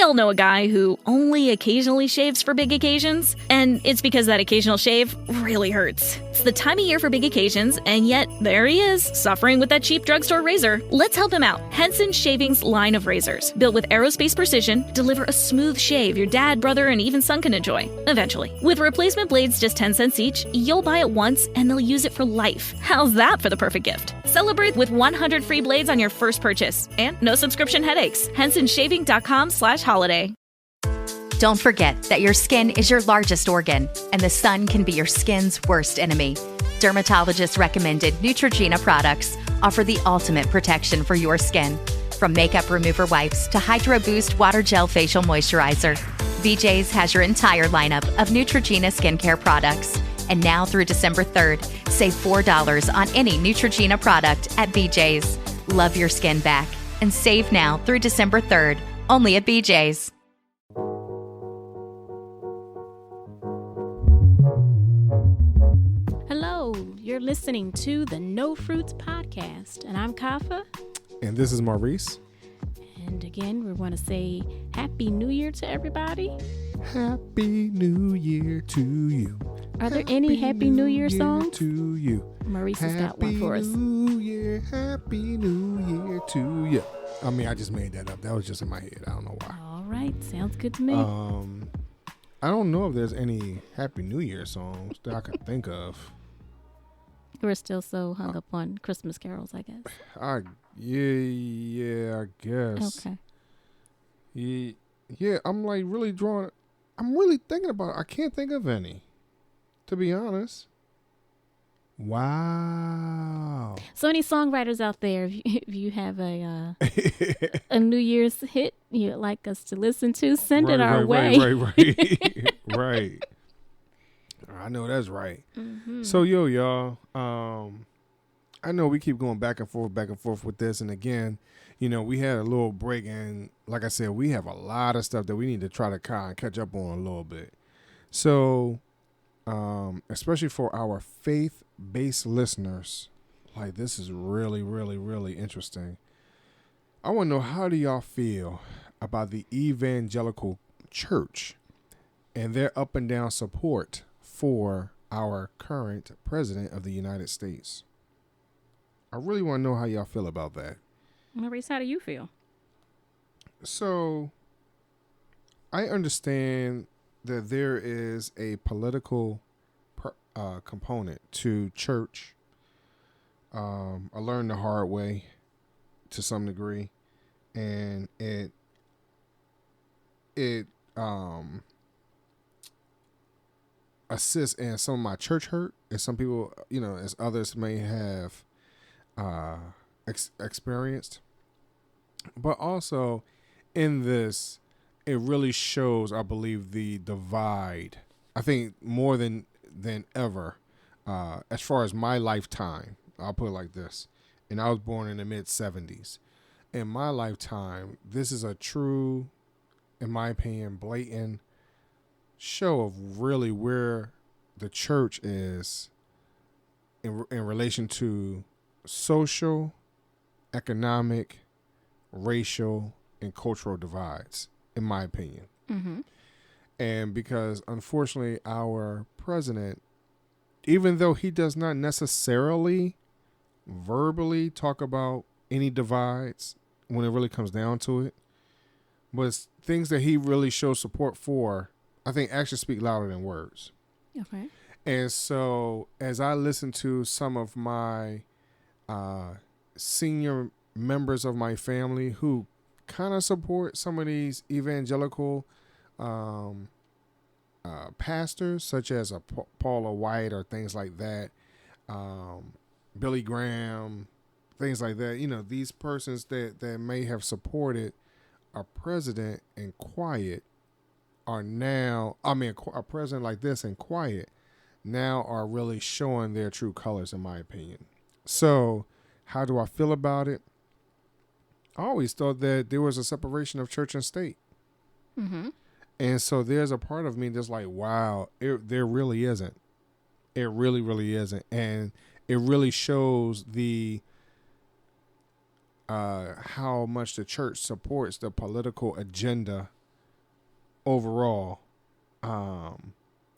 all know a guy who only occasionally shaves for big occasions, and it's because that occasional shave really hurts. It's the time of year for big occasions, and yet there he is, suffering with that cheap drugstore razor. Let's help him out. Henson Shaving's line of razors, built with aerospace precision, deliver a smooth shave your dad, brother, and even son can enjoy, eventually. With replacement blades just 10 cents each, you'll buy it once and they'll use it for life. How's that for the perfect gift? Celebrate with 100 free blades on your first purchase, and no subscription headaches. HensonShaving.com/holiday. Don't forget that your skin is your largest organ, and the sun can be your skin's worst enemy. Dermatologist-recommended Neutrogena products offer the ultimate protection for your skin. From makeup remover wipes to Hydro Boost Water Gel Facial Moisturizer, BJ's has your entire lineup of Neutrogena skincare products. And now through December 3rd, save $4 on any Neutrogena product at BJ's. Love your skin back and save now through December 3rd, only at BJ's. Hello, you're listening to the No Fruits Podcast, and I'm Kafa. And this is Maurice. And again, we want to say Happy New Year to everybody. Happy New Year to you. Are there any Happy New Year songs? To you. Maurice has got one for us. Happy New Year to you. I mean, I just made that up. That was just in my head. I don't know why. All right, sounds good to me. I don't know if there's any Happy New Year songs that I can think of. We're still so hung up on Christmas carols, I guess. Yeah, I guess. Okay. Yeah, I'm like really drawing. I'm really thinking about it. I can't think of any, to be honest. Wow. So any songwriters out there, if you have a New Year's hit you'd like us to listen to, send it our way. Right. Right. I know that's right. Mm-hmm. So, y'all, I know we keep going back and forth with this. And again, we had a little break. And like I said, we have a lot of stuff that we need to try to kind of catch up on a little bit. So, especially for our faith-based listeners, like this is really, really, really interesting. I want to know, how do y'all feel about the evangelical church and their up and down support for our current president of the United States? I really want to know how y'all feel about that. Maurice, how do you feel? So, I understand that there is a political component to church. I learned the hard way to some degree, and it assists in some of my church hurt, as some people, as others may have experienced. But also in this, it really shows, I believe, the divide. I think more than ever, as far as my lifetime, I'll put it like this. And I was born in the mid-'70s. In my lifetime, this is a true, in my opinion, blatant show of really where the church is in relation to social, economic, racial, and cultural divides, in my opinion. Mm-hmm. And because, unfortunately, our president, even though he does not necessarily verbally talk about any divides when it really comes down to it, but things that he really shows support for, I think actions speak louder than words. Okay. And so as I listen to some of my senior members of my family who kind of support some of these evangelical pastors, such as a Paula White or things like that, Billy Graham, things like that, these persons that may have supported a president in quiet are now, a president like this in quiet now are really showing their true colors, in my opinion. So how do I feel about it? I always thought that there was a separation of church and state. Mm-hmm. And so there's a part of me that's like, wow, there really isn't. It really, really isn't. And it really shows the how much the church supports the political agenda overall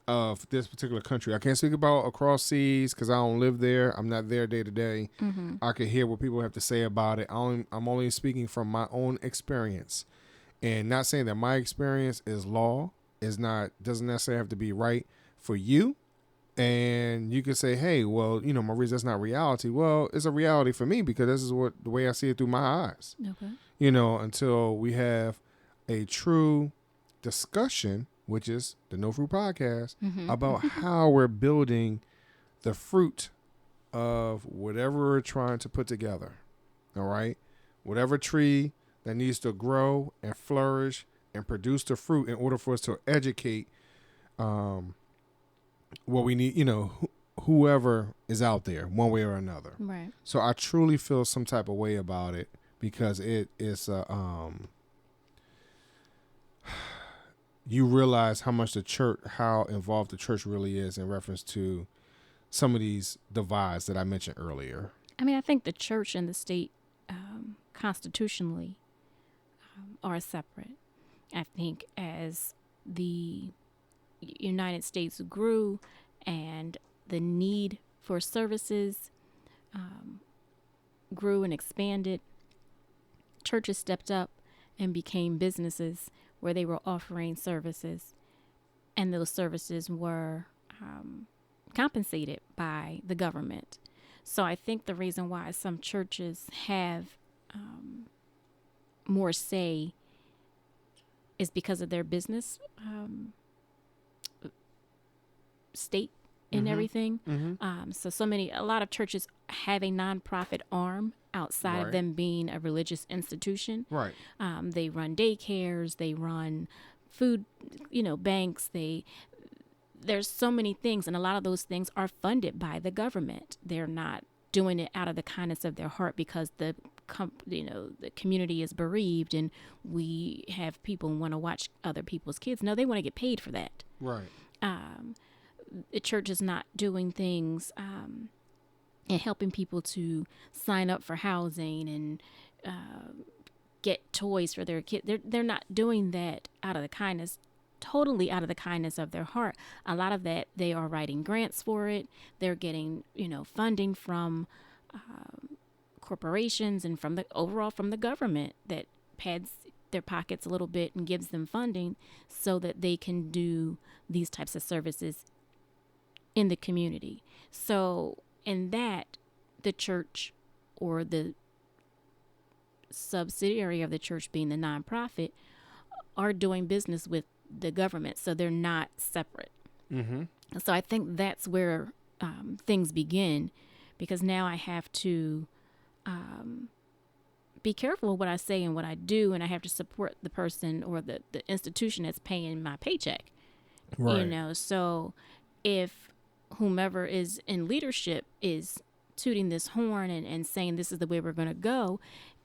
of this particular country. I can't speak about across seas because I don't live there. I'm not there day to day. I can hear what people have to say about it. I'm only speaking from my own experience, and not saying that my experience is law. Doesn't necessarily have to be right for you. And you could say, hey, well, Maurice, that's not reality. Well, it's a reality for me because this is the way I see it through my eyes. Okay. Until we have a true discussion, which is the No Fruit Podcast, about how we're building the fruit of whatever we're trying to put together. All right? Whatever tree that needs to grow and flourish and produce the fruit in order for us to educate what we need, whoever is out there one way or another. Right. So I truly feel some type of way about it because it is you realize how much how involved the church really is in reference to some of these divides that I mentioned earlier. I mean, I think the church and the state constitutionally are separate. I think as the United States grew and the need for services grew and expanded, churches stepped up and became businesses where they were offering services, and those services were compensated by the government. So I think the reason why some churches have more say is because of their business state and everything. A lot of churches have a nonprofit arm outside of them being a religious institution. Right. They run daycares, they run food, banks. There's so many things, and a lot of those things are funded by the government. They're not doing it out of the kindness of their heart because the community is bereaved and we have people who want to watch other people's kids. No, they want to get paid for that. Right. The church is not doing things and helping people to sign up for housing and get toys for their kids. They're not doing that out of the kindness, totally out of the kindness of their heart. A lot of that, they are writing grants for it. They're getting, funding from corporations and from the government that pads their pockets a little bit and gives them funding so that they can do these types of services in the community. So in that, the church or the subsidiary of the church being the nonprofit are doing business with the government. So they're not separate. So I think that's where things begin, because now I have to be careful of what I say and what I do, and I have to support the person or the institution that's paying my paycheck. Right. So if whomever is in leadership is tooting this horn and saying this is the way we're going to go,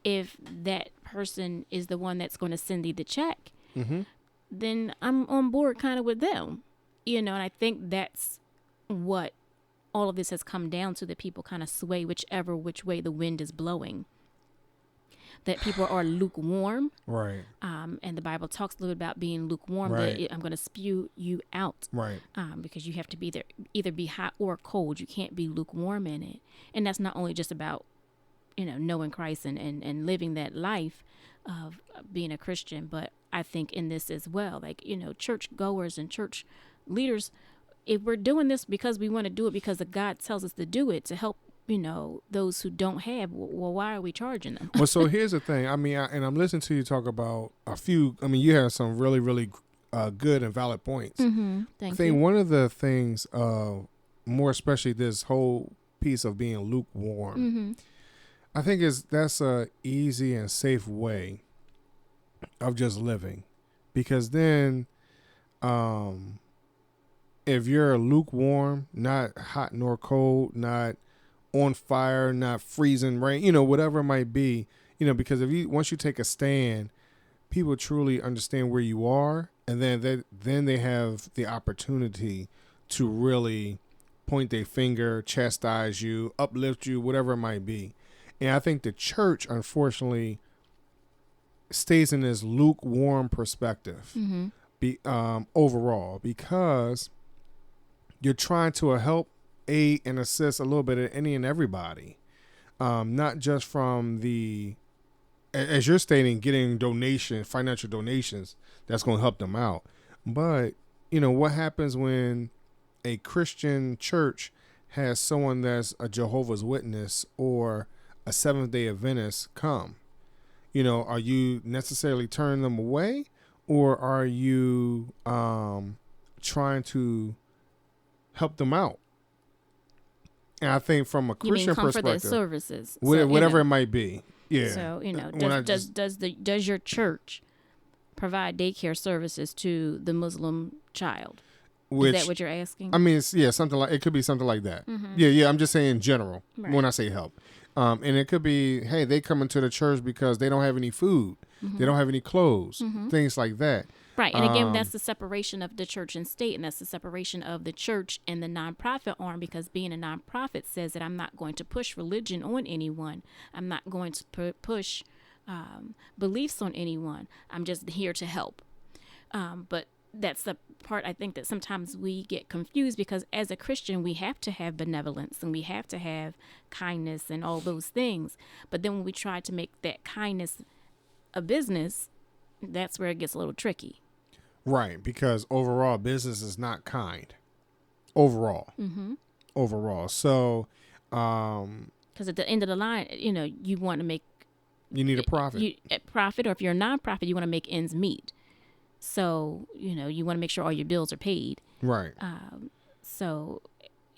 if that person is the one that's going to send you the check, then I'm on board kind of with them, and I think that's what all of this has come down to, that people kind of sway which way the wind is blowing. That people are lukewarm. Right. And the Bible talks a little bit about being lukewarm. Right. That I'm going to spew you out. Right. Because you have to be there, either be hot or cold. You can't be lukewarm in it. And that's not only just about, knowing Christ and living that life of being a Christian, but I think in this as well, like, church goers and church leaders, if we're doing this because we want to do it because God tells us to do it to help, those who don't have, well, why are we charging them? Well, so here's the thing. And I'm listening to you talk about you have some really, really good and valid points. Thank you. One of the things, more especially this whole piece of being lukewarm, I think that's a easy and safe way of just living, because then, if you're lukewarm, not hot nor cold, not on fire, not freezing rain, whatever it might be, because once you take a stand, people truly understand where you are, and then they have the opportunity to really point their finger, chastise you, uplift you, whatever it might be. And I think the church, unfortunately, stays in this lukewarm perspective overall, because you're trying to help, aid, and assist a little bit of any and everybody, not just from as you're stating, getting financial donations that's going to help them out. But, what happens when a Christian church has someone that's a Jehovah's Witness or a Seventh-day Adventist come? Are you necessarily turning them away, or are you trying to help them out? And I think from a Christian come perspective, for their services, whatever it might be. Yeah. So does your church provide daycare services to the Muslim child? Is that what you're asking? I mean, something like, it could be something like that. Mm-hmm. Yeah. I'm just saying in general, when I say help. And it could be, hey, they come into the church because they don't have any food. Mm-hmm. They don't have any clothes, things like that. Right. And again, that's the separation of the church and state, and that's the separation of the church and the nonprofit arm, because being a nonprofit says that I'm not going to push religion on anyone. I'm not going to push beliefs on anyone. I'm just here to help. But that's the part I think that sometimes we get confused, because as a Christian, we have to have benevolence and we have to have kindness and all those things. But then when we try to make that kindness a business, that's where it gets a little tricky. Right, because overall, business is not kind. Overall. Mm-hmm. Overall. So, because at the end of the line, you want to make... You need a profit. Or if you're a nonprofit, you want to make ends meet. So, you want to make sure all your bills are paid. Right. So,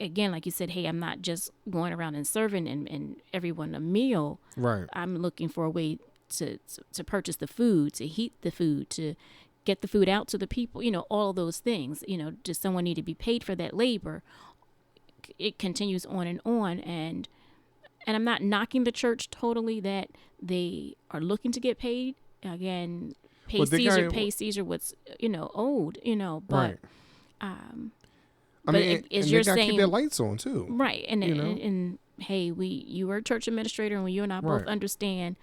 again, like you said, hey, I'm not just going around and serving and everyone a meal. Right. I'm looking for a way to purchase the food, to heat the food, to get the food out to the people, all those things. Does someone need to be paid for that labor? It continues on. And I'm not knocking the church totally that they are looking to get paid. Again, pay Caesar what's, owed, but, right. But as you're saying, keep their lights on too. Right. And hey, you were a church administrator, and you and I both understand,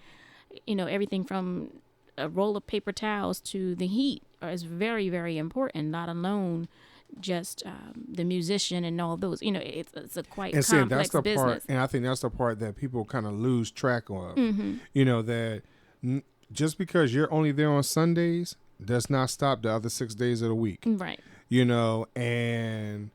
everything from a roll of paper towels to the heat is very, very important, not alone just the musician and all those. It's a quite complex business. And I think that's the part that people kind of lose track of. Mm-hmm. That just because you're only there on Sundays does not stop the other 6 days of the week. Right. And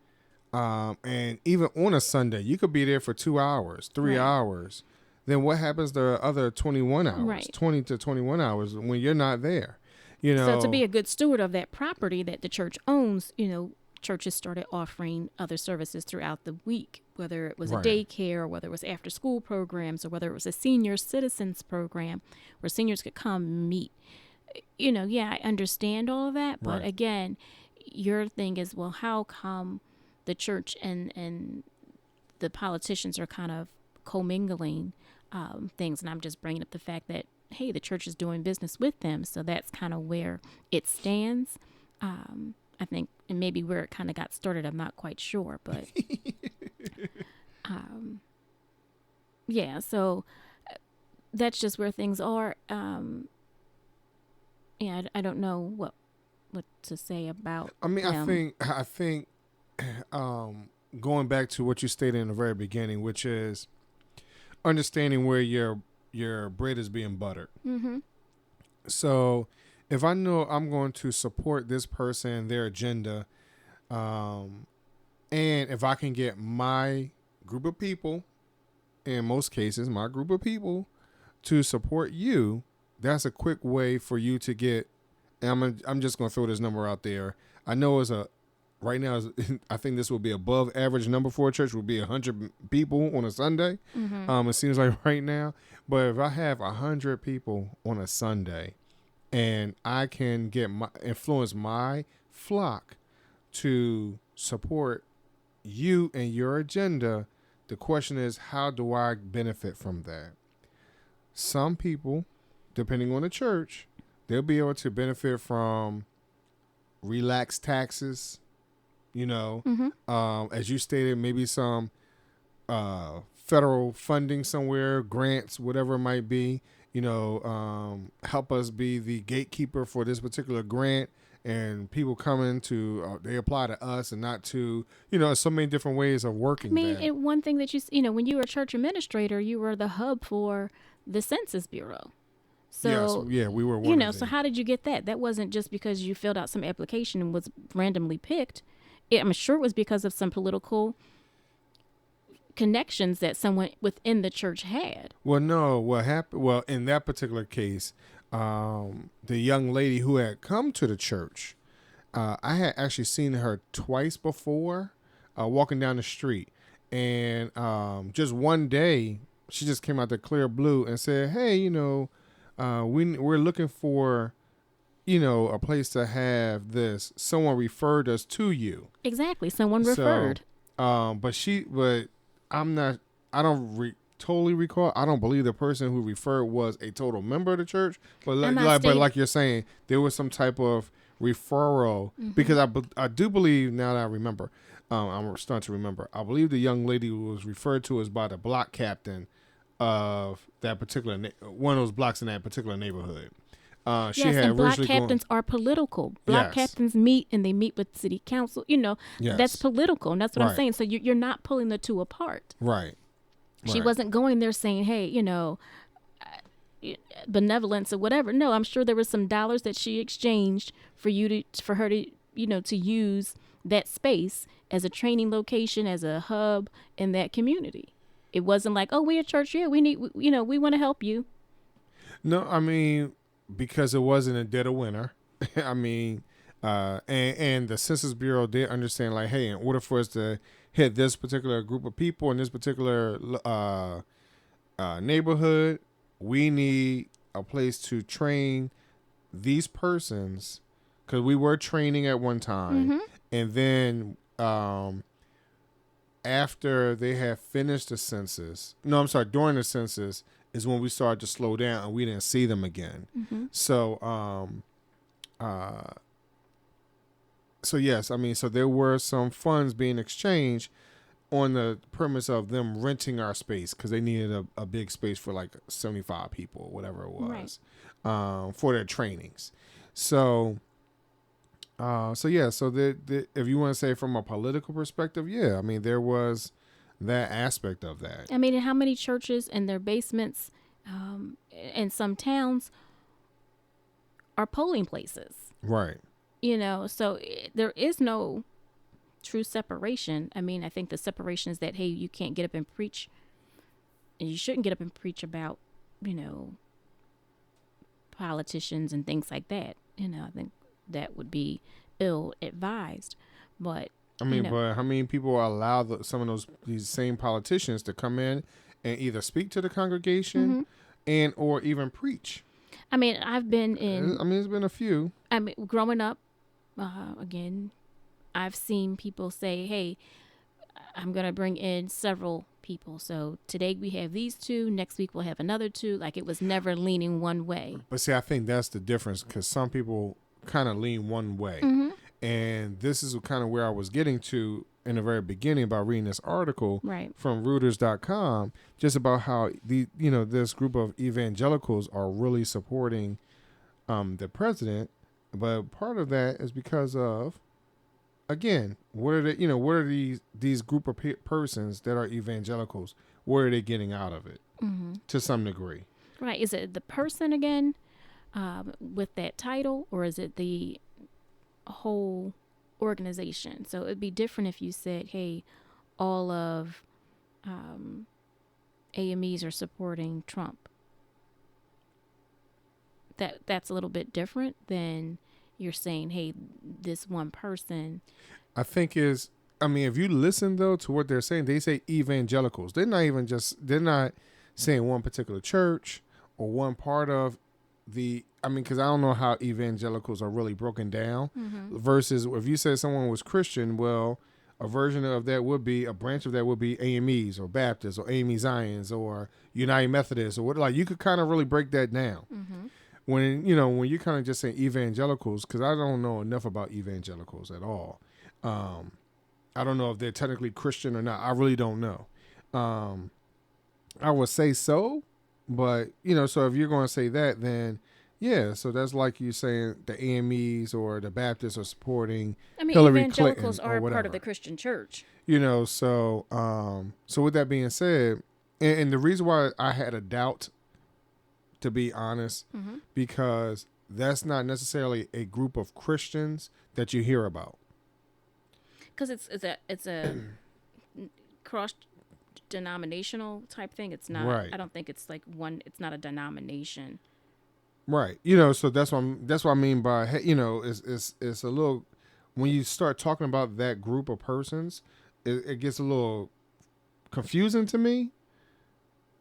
even on a Sunday, you could be there for 2 hours, 3 hours. Then what happens the other 21 hours, right. 20 to 21 hours when you're not there? So to be a good steward of that property that the church owns, churches started offering other services throughout the week, whether it was a daycare, or whether it was after school programs, or whether it was a senior citizens program where seniors could come meet. I understand all of that. But again, your thing is, well, how come the church and the politicians are kind of commingling things? And I'm just bringing up the fact that, hey, the church is doing business with them. So that's kind of where it stands. I think, and maybe where it kind of got started, I'm not quite sure, but so that's just where things are. I don't know what to say about them. I think going back to what you stated in the very beginning, which is understanding where your bread is being buttered. Mm-hmm. So if I know I'm going to support this person, their agenda, and if I can get my group of people, in most cases, my group of people, to support you, that's a quick way for you to get, and I'm just going to throw this number out there. I know right now, I think this will be above average number for a church, would be 100 people on a Sunday. Mm-hmm. It seems like right now. But if I have 100 people on a Sunday, and I can influence my flock to support you and your agenda, the question is, how do I benefit from that? Some people, depending on the church, they'll be able to benefit from relaxed taxes, Mm-hmm. as you stated, maybe some federal funding somewhere, grants, whatever it might be. help us be the gatekeeper for this particular grant. And people coming to, they apply to us and not to, so many different ways of working. I mean, that. one thing that when you were a church administrator, you were the hub for the Census Bureau. So, yes, we were one of them. So how did you get that? That wasn't just because you filled out some application and was randomly picked. I'm sure it was because of some political connections that someone within the church had. Well, no, what happened? Well, in that particular case, the young lady who had come to the church, I had actually seen her twice before, walking down the street, and just one day she just came out the clear blue and said, "Hey, we're looking for, a place to have this. Someone referred us to you." Exactly, someone referred. But I'm not. I don't totally recall. I don't believe the person who referred was a total member of the church. But like you're saying, there was some type of referral, because I do believe, now that I remember, I'm starting to remember. I believe the young lady was referred to as by the block captain of that particular one of those blocks in that particular neighborhood. She had and block captains are political. Block captains meet and they meet with city council. That's political, and that's what I'm saying. So you're not pulling the two apart. Right. She wasn't going there saying, "Hey, benevolence or whatever." No, I'm sure there was some dollars that she exchanged for her to to use that space as a training location, as a hub in that community. It wasn't like, "Oh, we're a church, yeah, we want to help you." No, I mean, because it wasn't a dead of winter. I mean, and the Census Bureau did understand, like, hey, in order for us to hit this particular group of people in this particular neighborhood, we need a place to train these persons, because we were training at one time, and then after they had finished the census, during the census is when we started to slow down and we didn't see them again. So yes, I mean, so there were some funds being exchanged on the premise of them renting our space, because they needed a big space for like 75 people, whatever it was, for their trainings. So if you want to say from a political perspective, yeah, I mean, there was that aspect of that. I mean, how many churches in their basements in some towns are polling places? Right. So there is no true separation. I mean, I think the separation is that, hey, you can't get up and preach, and you shouldn't get up and preach about, politicians and things like that. I think that would be ill-advised. But I mean, but how many people allow some of these same politicians to come in and either speak to the congregation and or even preach? I mean, it's been a few. I mean, growing up, again, I've seen people say, "Hey, I'm going to bring in several people. So today we have these two. Next week we'll have another two." Like, it was never leaning one way. But see, I think that's the difference, because some people kind of lean one way. And this is kind of where I was getting to in the very beginning about reading this article from Reuters.com, just about how this group of evangelicals are really supporting the president. But part of that is because of, again, what are these group of persons that are evangelicals? What are they getting out of it to some degree? Right. Is it the person again with that title, or is it the whole organization? So it'd be different if you said, "Hey, all of AMEs are supporting Trump." That's a little bit different than you're saying, "Hey, this one person." I think if you listen though to what they're saying, they say evangelicals. They're not saying one particular church or one part of because I don't know how evangelicals are really broken down versus if you said someone was Christian, well, a version of that would be, a branch of that would be AMEs or Baptists or AME Zions or United Methodists or what, like, you could kind of really break that down. When you kind of just say evangelicals, because I don't know enough about evangelicals at all. I don't know if they're technically Christian or not. I really don't know. I would say so, But, so if you're going to say that, then yeah, so that's like you saying the AMEs or the Baptists are supporting I mean, Hillary evangelicals Clinton are or a whatever. part of the Christian church. So with that being said, and the reason why I had a doubt, to be honest, because that's not necessarily a group of Christians that you hear about. Because it's a cross denominational type thing. It's not. Right. I don't think it's like one. It's not a denomination. Right. So that's what I mean by it's a little, when you start talking about that group of persons, it gets a little confusing to me.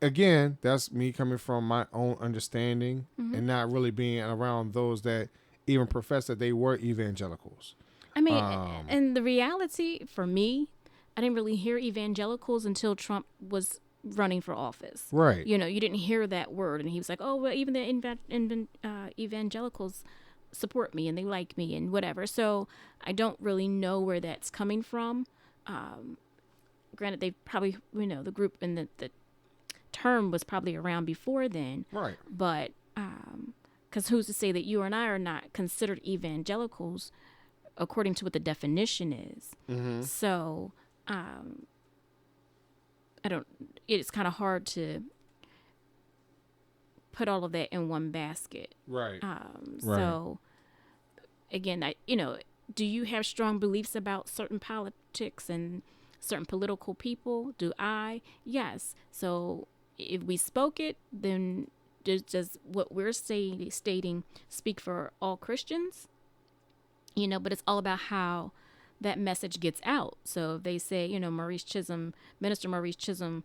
Again, that's me coming from my own understanding and not really being around those that even profess that they were evangelicals. I mean, and the reality for me, I didn't really hear evangelicals until Trump was running for office. Right. You didn't hear that word. And he was like, oh, well, even the evangelicals support me and they like me and whatever. So I don't really know where that's coming from. Granted, they probably, the group and the term was probably around before then. Right. But because who's to say that you and I are not considered evangelicals according to what the definition is? Mm-hmm. So it's kind of hard to put all of that in one basket. Right. So again, do you have strong beliefs about certain politics and certain political people? Do I? Yes. So if we spoke it, then does what we're stating speak for all Christians? But it's all about how that message gets out. So if they say, Minister Maurice Chisholm,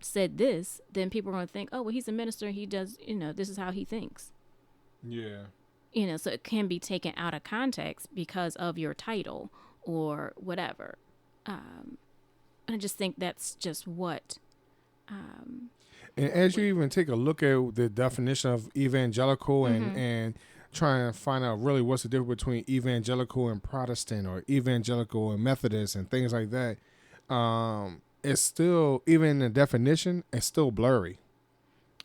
said this, then people are going to think, oh, well, he's a minister. He does, this is how he thinks. Yeah. So it can be taken out of context because of your title or whatever. I just think that's just what. And as you even take a look at the definition of evangelical and try and find out really what's the difference between evangelical and Protestant or evangelical and Methodist and things like that, it's still, even in the definition, it's still blurry.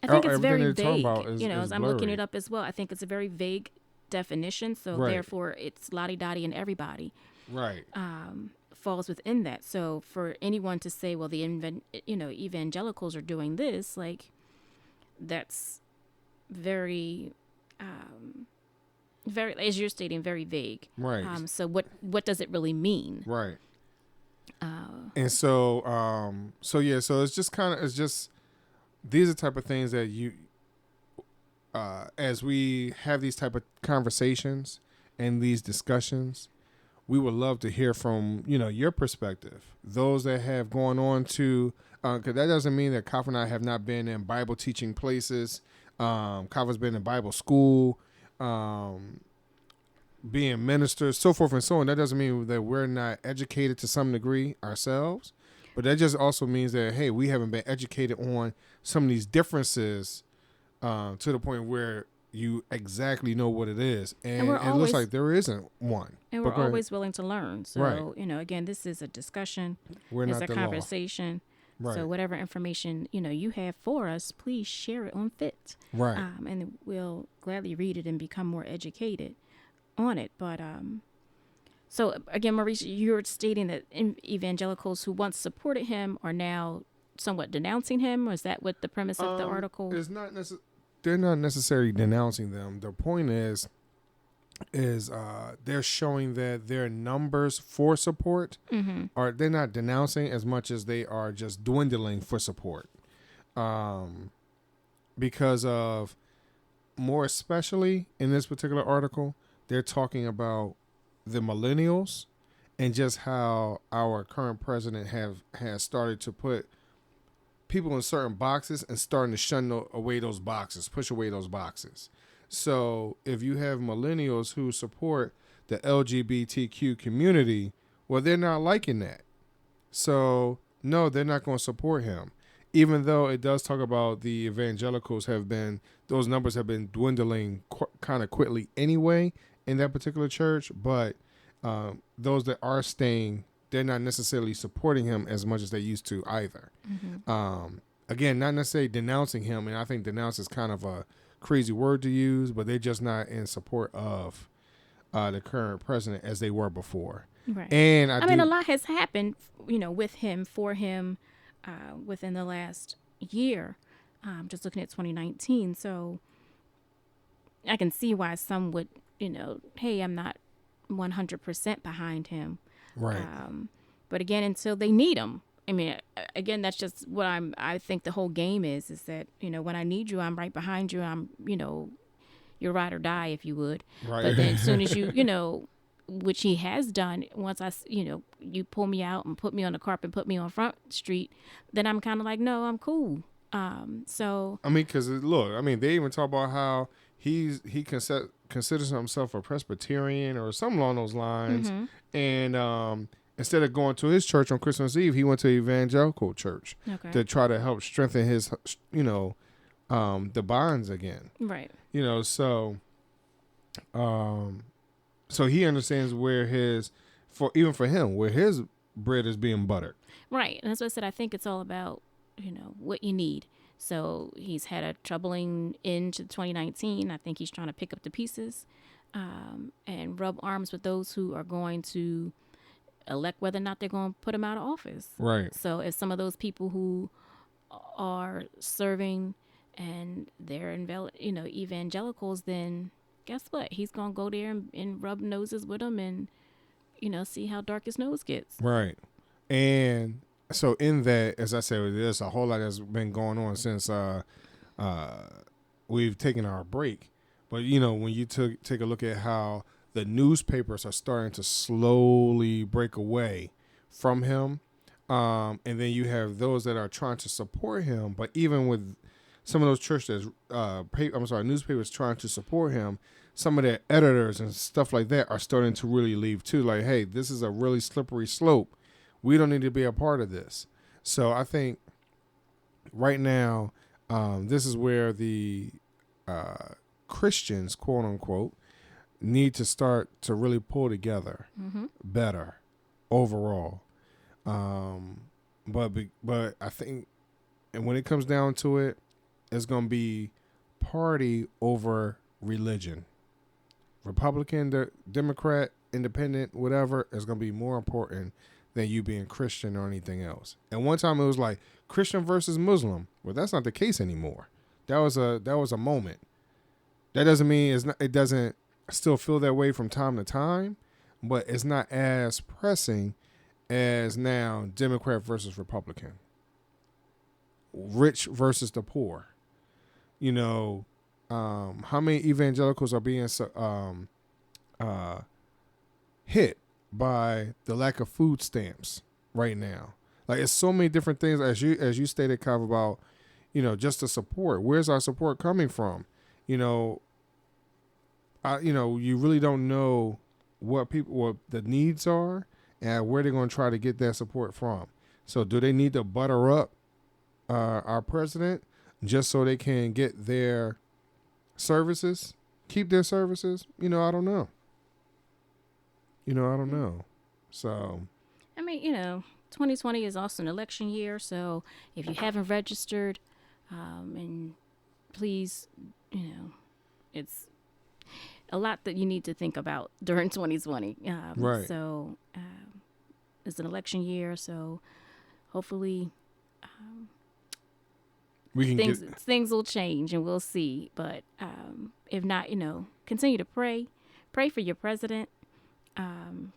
I think it's very vague. As I'm looking it up as well, I think it's a very vague definition. So therefore, it's lottie-dottie and everybody. Right. Falls within that. So for anyone to say, well, the evangelicals are doing this, like, that's very, very, as you're stating, very vague. Right. So what does it really mean? Right. And so it's just these are the type of things that you, as we have these type of conversations and these discussions, we would love to hear from, your perspective. Those that have gone on to, because that doesn't mean that Kaffa and I have not been in Bible teaching places. Kaffa's been in Bible school, being ministers, so forth and so on. That doesn't mean that we're not educated to some degree ourselves. But that just also means that, hey, we haven't been educated on some of these differences to the point where you exactly know what it is. And it looks like there isn't one. And we're always willing to learn. So, right. Again, this is a discussion. It's a conversation. Right. So whatever information, you have for us, please share it on Fit. Right. And we'll gladly read it and become more educated on it. But so again, Maurice, you're stating that evangelicals who once supported him are now somewhat denouncing him. Or is that what the premise of the article? It's not they're not necessarily denouncing them. The point is they're showing that their numbers for support are, they're not denouncing as much as they are just dwindling for support, because of, more especially in this particular article, they're talking about the millennials and just how our current president has started to put people in certain boxes and starting to shun away those boxes, push away those boxes. So if you have millennials who support the LGBTQ community, well, they're not liking that. So no, they're not going to support him. Even though it does talk about the evangelicals those numbers have been dwindling kind of quickly anyway in that particular church. But those that are staying, they're not necessarily supporting him as much as they used to either. again, not necessarily denouncing him, and I think denounce is kind of a crazy word to use, but they're just not in support of the current president as they were before. Right. And I mean, a lot has happened, with him, for him, within the last year. Just looking at 2019, so I can see why some would, hey, I'm not 100% behind him. right, But again, until they need him. I mean, again, that's just what I think the whole game is that, when I need you, I'm right behind you. I'm, your ride or die, if you would. right. But then as soon as you, which he has done, once you pull me out and put me on the carpet, put me on Front Street, then I'm kind of like, no, I'm cool. So. I mean, because look, I mean, they even talk about how he considers himself a Presbyterian or something along those lines, and instead of going to his church on Christmas Eve, he went to evangelical church to try to help strengthen his, the bonds again. Right. So he understands where even for him, where his bread is being buttered. Right. And that's what I said. I think it's all about, what you need. So he's had a troubling end to 2019. I think he's trying to pick up the pieces and rub arms with those who are going to elect whether or not they're going to put him out of office. Right. So if some of those people who are serving and they're evangelicals, then guess what? He's going to go there and rub noses with them and, see how dark his nose gets. Right. And so in that, as I said, there's a whole lot that's been going on since we've taken our break. But, when you take a look at how the newspapers are starting to slowly break away from him, and then you have those that are trying to support him, but even with some of those churches, newspapers trying to support him, some of their editors and stuff like that are starting to really leave too. Like, hey, this is a really slippery slope. We don't need to be a part of this. So I think right now, this is where the Christians, quote unquote, need to start to really pull together better overall. But I think, and when it comes down to it, it's going to be party over religion. Republican, Democrat, Independent, whatever, is going to be more important than you being Christian or anything else. And one time it was like Christian versus Muslim. Well, that's not the case anymore. That was a moment. That doesn't mean it doesn't still feel that way from time to time, but it's not as pressing as now Democrat versus Republican, rich versus the poor. How many evangelicals are being hit by the lack of food stamps right now? Like, it's so many different things, as you stated, Kav, about just the support. Where's our support coming from? You really don't know what the needs are and where they're going to try to get that support from. So do they need to butter up our president just so they can get their services, keep their services? I don't know. I don't know. So, I mean, 2020 is also an election year. So if you haven't registered, and please, it's a lot that you need to think about during 2020. Right. So it's an election year. So hopefully things will change and we'll see. But if not, continue to pray. Pray for your president.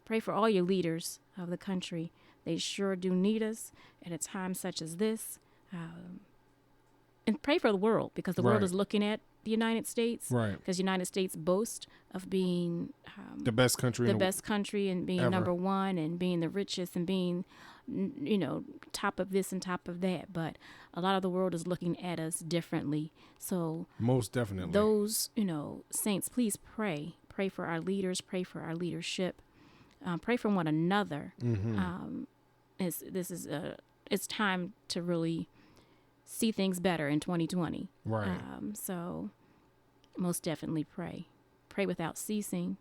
Pray for all your leaders of the country. They sure do need us at a time such as this. And pray for the world, because the world is looking at the United States. Right. Because the United States boasts of being the best country and being ever. Number one and being the richest and being, top of this and top of that. But a lot of the world is looking at us differently. So most definitely, those, saints, please pray. Pray for our leaders. Pray for our leadership. Pray for one another. Mm-hmm. It's time to really see things better in 2020. Right. So most definitely pray. Pray without ceasing.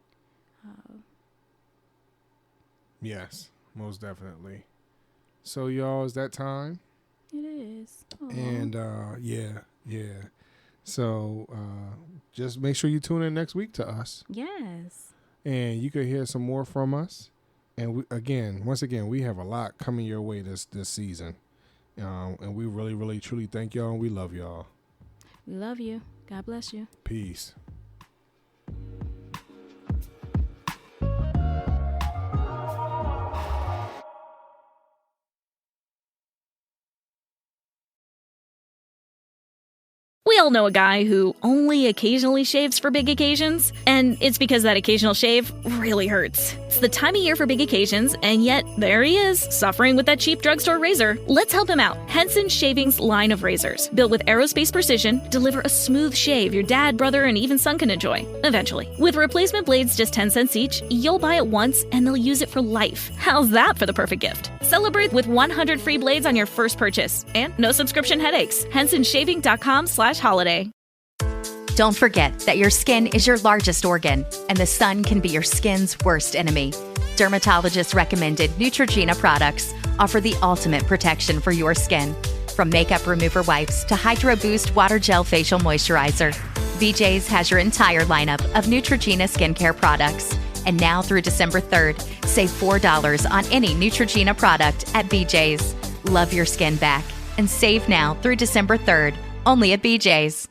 Yes, most definitely. So, y'all, is that time? It is. Aw. And yeah. So just make sure you tune in next week to us. Yes. And you could hear some more from us. And once again, we have a lot coming your way this season. And we really, really, truly thank y'all, and we love y'all. We love you. God bless you. Peace. We all know a guy who only occasionally shaves for big occasions, and it's because that occasional shave really hurts. It's the time of year for big occasions, and yet there he is, suffering with that cheap drugstore razor. Let's help him out. Henson Shaving's line of razors, built with aerospace precision, deliver a smooth shave your dad, brother, and even son can enjoy, eventually. With replacement blades just 10 cents each, you'll buy it once and they'll use it for life. How's that for the perfect gift? Celebrate with 100 free blades on your first purchase, and no subscription headaches. HensonShaving.com/holiday. Don't forget that your skin is your largest organ, and the sun can be your skin's worst enemy. Dermatologist recommended Neutrogena products offer the ultimate protection for your skin. From makeup remover wipes to Hydro Boost Water Gel Facial Moisturizer, BJ's has your entire lineup of Neutrogena skincare products. And now through December 3rd, save $4 on any Neutrogena product at BJ's. Love your skin back and save now through December 3rd, only at BJ's.